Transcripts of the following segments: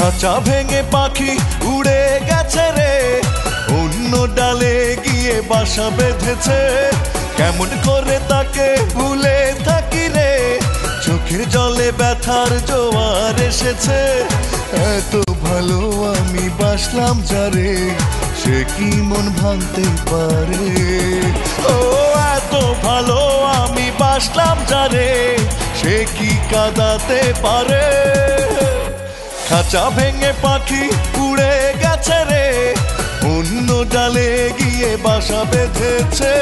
খাঁচা ভেঙে পাখি উড়ে গেছে রে, অন্য ডালে গিয়ে বাসা বেঁধেছে। কেমন করে তাকে ভুলে থাকি রে, চোখের জলে ব্যথার জোয়ার এসেছে। এত ভালো আমি বাসলাম যারে, সে কি মন ভাঙতে পারে। ও এত ভালো আমি বাসলাম যারে, সে কি কাঁদাতে পারে। খাঁচা ভেঙে পাখি উড়ে গেছে রে, অন্য ডালে গিয়ে বাসা বেঁধেছে।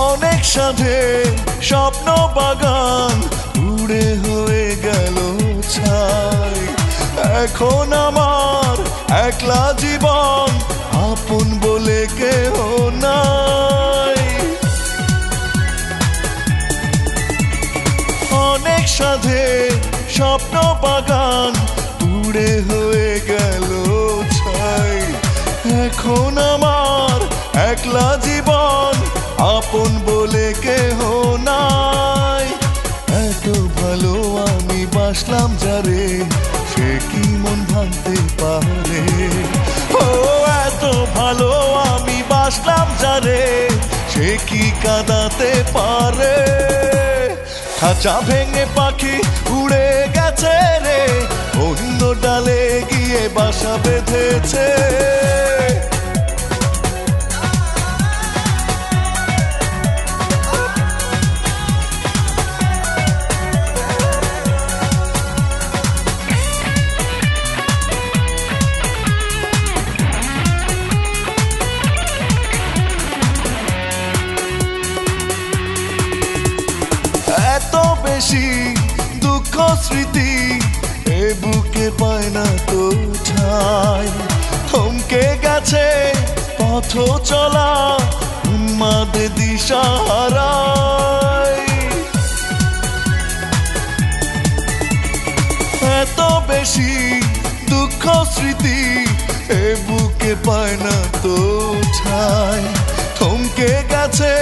অনেক সাধে স্বপ্ন বাগান উড়ে হয়ে গেল ছাই। এখন আমার একলা জীবন, আপন বলে কেহ নাই। অনেক সাধে স্বপ্ন বাগান উড়ে হয়ে গেল ছাই। এখন আমার একলা জীবন, আপন বলে কেহ নাই। এত ভালো আমি বাসলাম যারে, সে কি মন ভাঙতে পারে। ও এত ভালো আমি বাসলাম যারে, সে কি কাঁদাতে পারে। খাঁচা ভেঙে পাখি উড়ে গেছে রে, অন্য ডালে গিয়ে বাসা বেঁধেছে। এত বেশি দুঃখ স্মৃতি এ বুকে পায় না তো ঠাই। থমকে গেছে পথ চলা, উন্মাদ দিশাহারায়। এত বেশি দুঃখ স্মৃতি এ বুকে পায় না তো ঠাই। থমকে গেছে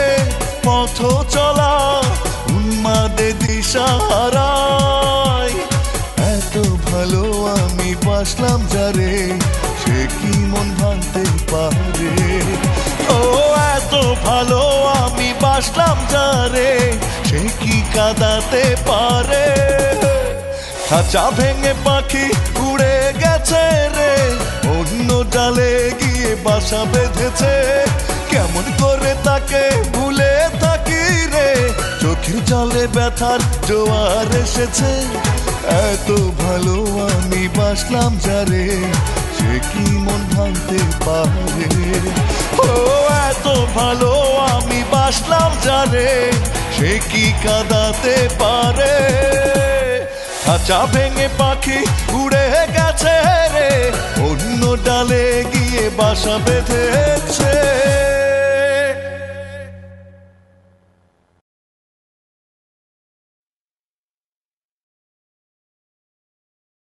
পথ চলা, উন্মাদে দিশাহারায়। এত ভালো আমি বাসলাম যারে, সে কি মন ভাঙতে পারে। ও এত ভালো আমি বাসলাম যারে, সে কি কাঁদাতে পারে। খাঁচা ভেঙে পাখি উড়ে গেছে রে, অন্য ডালে গিয়ে বাসা বেঁধেছে। কেমন করে তাকে ভুলে থাকি রে, চোখের জলে ব্যথার জোয়ার এসেছে। এত ভালো আমি বাসলাম যারে, সে কি মন ভাঙতে পারে। ও এত ভালো আমি বাসলাম যারে, সে কি কাঁদাতে পারে। খাঁচা ভেঙে পাখি উড়ে গেছে রে, অন্য ডালে গিয়ে বাসা বেঁধেছে।